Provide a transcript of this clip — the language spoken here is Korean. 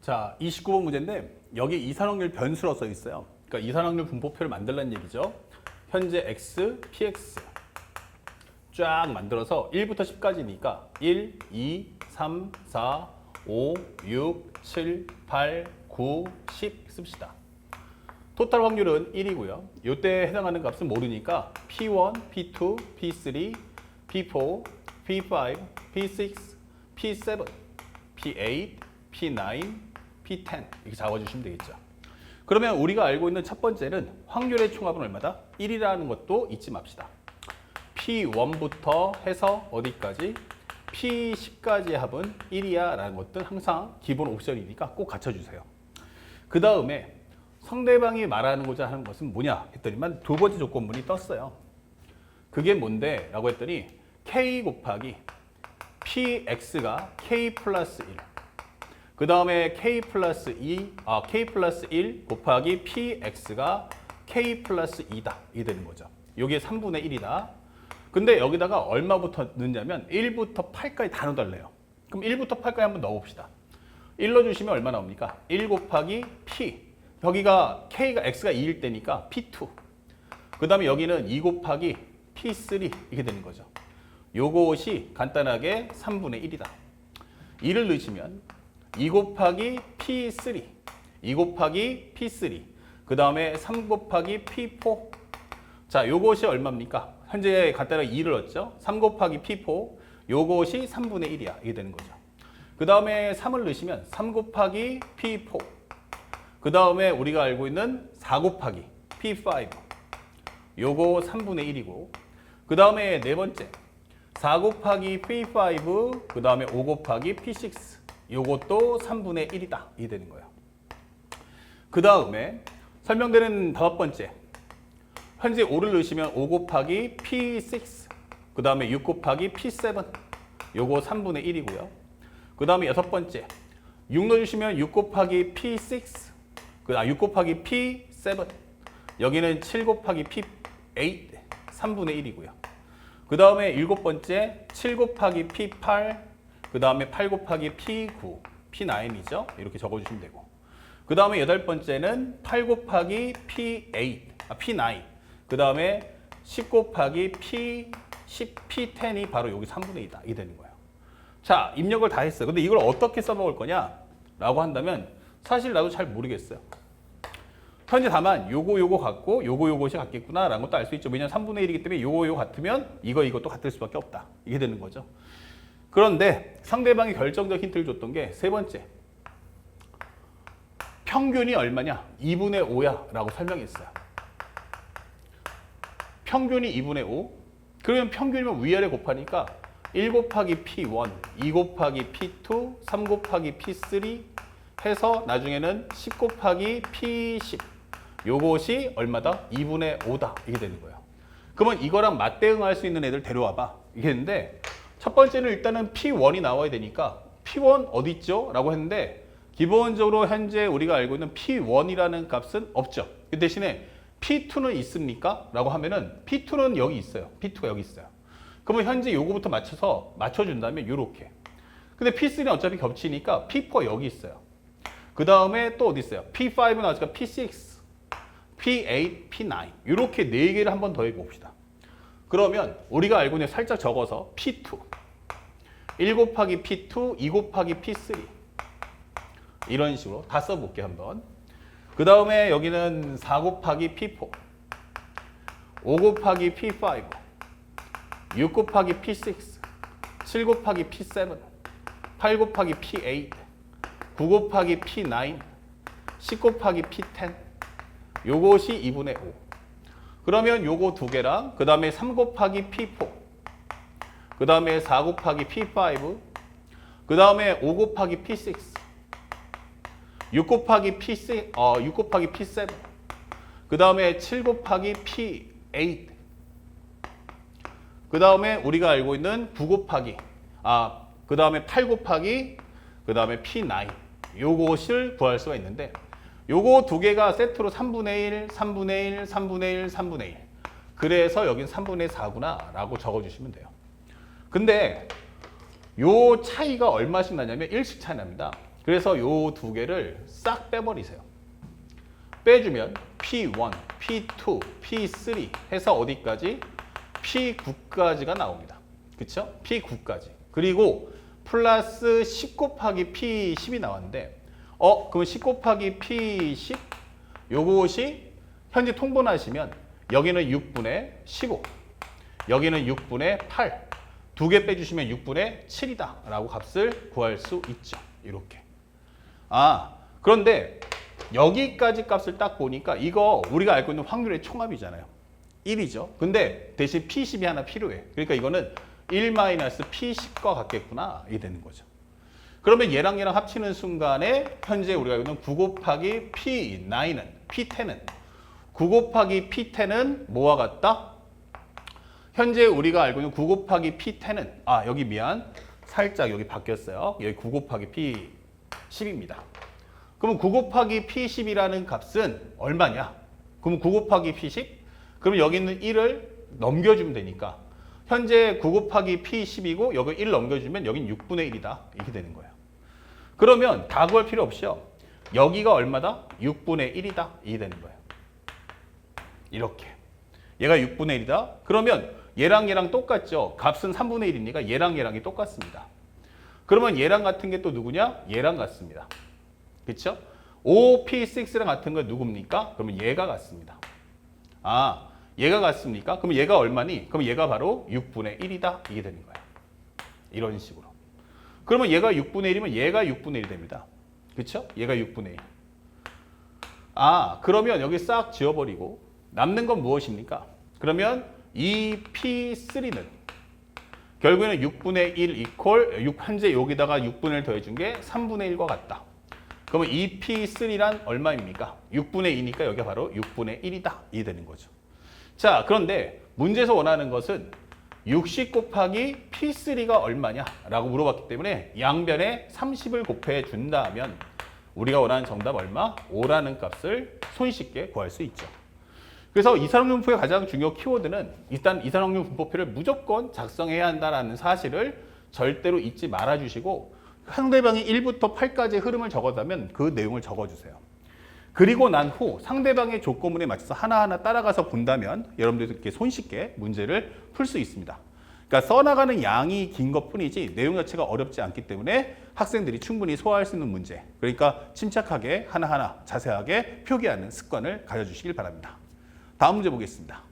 자, 29번 문제인데 여기 이산확률 변수로 써 있어요. 그러니까 이산확률 분포표를 만들라는 얘기죠. 현재 x, px 쫙 만들어서 1부터 10까지니까 1, 2, 3, 4, 5, 6, 7, 8, 9, 10 씁시다. 토탈 확률은 1이고요. 이때 해당하는 값은 모르니까 P1, P2, P3, P4, P5, P6, P7, P8, P9, P10 이렇게 적어주시면 되겠죠. 그러면 우리가 알고 있는 첫 번째는 확률의 총합은 얼마다? 1이라는 것도 잊지 맙시다. P1부터 해서 어디까지? P10까지의 합은 1이야 라는 것은 항상 기본 옵션이니까 꼭 갖춰주세요. 그 다음에 상대방이 말하고자 하는 것은 뭐냐 했더니만 두 번째 조건문이 떴어요. 그게 뭔데? 라고 했더니 K 곱하기 PX가 K 플러스 1 그 다음에 K 플러스 1 곱하기 PX가 K 플러스 2다. 이게 되는 거죠. 이게 3분의 1이다. 근데 여기다가 얼마부터 넣냐면 1부터 8까지 다 넣어달래요. 그럼 1부터 8까지 한번 넣어봅시다. 1 넣어주시면 얼마 나옵니까? 1 곱하기 P. 여기가 K가 X가 2일 때니까 P2. 그 다음에 여기는 2 곱하기 P3 이렇게 되는 거죠. 요것이 간단하게 3분의 1이다. 2를 넣으시면 2 곱하기 P3, 2 곱하기 P3, 그 다음에 3 곱하기 P4. 자, 요것이 얼마입니까? 현재 간단하게 2를 넣었죠. 3 곱하기 P4, 요것이 3분의 1이야. 이게 되는 거죠. 그 다음에 3을 넣으시면 3 곱하기 P4, 그 다음에 우리가 알고 있는 4 곱하기 P5, 요거 3분의 1이고, 그 다음에 네 번째 4 곱하기 P5, 그 다음에 5 곱하기 P6, 요것도 3분의 1이다. 이 되는 거예요. 그 다음에 설명되는 다섯 번째. 현재 5를 넣으시면 5 곱하기 P6, 그 다음에 6 곱하기 P7, 요거 3분의 1이고요. 그 다음에 여섯 번째. 6 넣어주시면 6 곱하기 P6, 6 곱하기 P7, 여기는 7 곱하기 P8, 3분의 1이고요. 그 다음에 일곱 번째 7 곱하기 P8, 그 다음에 8 곱하기 P9, P9이죠. 이렇게 적어주시면 되고. 그 다음에 여덟 번째는 8 곱하기 P9, 그 다음에 10 곱하기 P10, P10이 바로 여기 3분의 2다. 이게 되는 거예요. 자, 입력을 다 했어요. 근데 이걸 어떻게 써먹을 거냐? 라고 한다면 사실 나도 잘 모르겠어요. 현재 다만 요거 같고 요것이 같겠구나 라는 것도 알 수 있죠. 왜냐면 3분의 1이기 때문에 요거 같으면 이것도 같을 수밖에 없다. 이게 되는 거죠. 그런데 상대방이 결정적 힌트를 줬던 게 세 번째. 평균이 얼마냐? 2분의 5야 라고 설명했어요. 평균이 2분의 5? 그러면 평균이면 위아래 곱하니까 1 곱하기 P1, 2 곱하기 P2, 3 곱하기 P3 해서 나중에는 10 곱하기 P10. 요것이 얼마다? 2분의 5다. 이게 되는 거예요. 그러면 이거랑 맞대응할 수 있는 애들 데려와봐. 이게 했는데 첫 번째는 일단은 P1이 나와야 되니까 P1 어디 있죠? 라고 했는데 기본적으로 현재 우리가 알고 있는 P1이라는 값은 없죠. 그 대신에 P2는 있습니까? 라고 하면은 P2는 여기 있어요. P2가 여기 있어요. 그러면 현재 요거부터 맞춰준다면 요렇게. 근데 P3는 어차피 겹치니까 P4 여기 있어요. 그 다음에 또 어디 있어요? P5는 나왔으니까 P6, P8, P9 이렇게 네 개를 한번 더해 봅시다. 그러면 우리가 알고 있는 살짝 적어서 P2, 1 곱하기 P2, 2 곱하기 P3 이런 식으로 다 써볼게 한번. 그 다음에 여기는 4 곱하기 P4, 5 곱하기 P5, 6 곱하기 P6, 7 곱하기 P7, 8 곱하기 P8, 9 곱하기 P9, 10 곱하기 P10, 요것이 2분의 5. 그러면 요거 두 개랑 그 다음에 3 곱하기 P4, 그 다음에 4 곱하기 P5, 그 다음에 5 곱하기 P6, 6 곱하기 P7, 그 다음에 7 곱하기 P8, 그 다음에 우리가 알고 있는 9 곱하기, 그 다음에 8 곱하기, 그 다음에 P9. 요것을 구할 수가 있는데 요거 두 개가 세트로 3분의 1, 3분의 1, 3분의 1, 3분의 1. 그래서 여긴 3분의 4구나 라고 적어주시면 돼요. 근데 요 차이가 얼마씩 나냐면 1씩 차이 납니다. 그래서 요 두 개를 싹 빼버리세요. 빼주면 P1, P2, P3 해서 어디까지? P9까지가 나옵니다. 그쵸? P9까지. 그리고 플러스 10 곱하기 P10이 나왔는데 그럼 10 곱하기 P10 요것이 현재 통분하시면 여기는 6분의 15 여기는 6분의 8 두 개 빼주시면 6분의 7이다 라고 값을 구할 수 있죠. 이렇게. 그런데 여기까지 값을 딱 보니까 이거 우리가 알고 있는 확률의 총합이잖아요. 1이죠. 근데 대신 P10이 하나 필요해. 그러니까 이거는 1-P10과 같겠구나. 이게 되는 거죠. 그러면 얘랑 합치는 순간에 현재 우리가 알고 있는 9 곱하기 P9은, P10은 9 곱하기 P10은 뭐와 같다? 현재 우리가 알고 있는 9 곱하기 P10은 여기 미안. 살짝 여기 바뀌었어요. 여기 9 곱하기 P10입니다. 그러면 9 곱하기 P10이라는 값은 얼마냐? 그럼 9 곱하기 P10? 그럼 여기 있는 1을 넘겨주면 되니까 현재 9 곱하기 P10이고 여기 1 넘겨주면 여긴 6분의 1이다. 이렇게 되는 거예요. 그러면 다 구할 필요 없이요. 여기가 얼마다? 6분의 1이다. 이게 되는 거예요. 이렇게. 얘가 6분의 1이다. 그러면 얘랑 똑같죠. 값은 3분의 1이니까 얘랑이 똑같습니다. 그러면 얘랑 같은 게 또 누구냐? 얘랑 같습니다. 그렇죠? OP6랑 같은 건 누굽니까? 그러면 얘가 같습니다. 얘가 같습니까? 그럼 얘가 얼마니? 그럼 얘가 바로 6분의 1이다. 이게 되는 거예요. 이런 식으로. 그러면 얘가 6분의 1이면 얘가 6분의 1이 됩니다. 그렇죠? 얘가 6분의 1. 그러면 여기 싹 지워버리고 남는 건 무엇입니까? 그러면 이 P3는 결국에는 6분의 1 이퀄 현재 여기다가 6분의 1 더해준 게 3분의 1과 같다. 그러면 이 P3란 얼마입니까? 6분의 2니까 여기가 바로 6분의 1이다. 이게 되는 거죠. 자, 그런데 문제에서 원하는 것은 60 곱하기 P3가 얼마냐? 라고 물어봤기 때문에 양변에 30을 곱해 준다면 우리가 원하는 정답 얼마? 5라는 값을 손쉽게 구할 수 있죠. 그래서 이산학용분포의 가장 중요한 키워드는 일단 이산학용 분포표를 무조건 작성해야 한다는 사실을 절대로 잊지 말아 주시고 상대방이 1부터 8까지 흐름을 적어다면 그 내용을 적어주세요. 그리고 난 후 상대방의 조건문에 맞춰서 하나하나 따라가서 본다면 여러분들도 이렇게 손쉽게 문제를 풀 수 있습니다. 그러니까 써나가는 양이 긴 것뿐이지 내용 자체가 어렵지 않기 때문에 학생들이 충분히 소화할 수 있는 문제. 그러니까 침착하게 하나하나 자세하게 표기하는 습관을 가져주시길 바랍니다. 다음 문제 보겠습니다.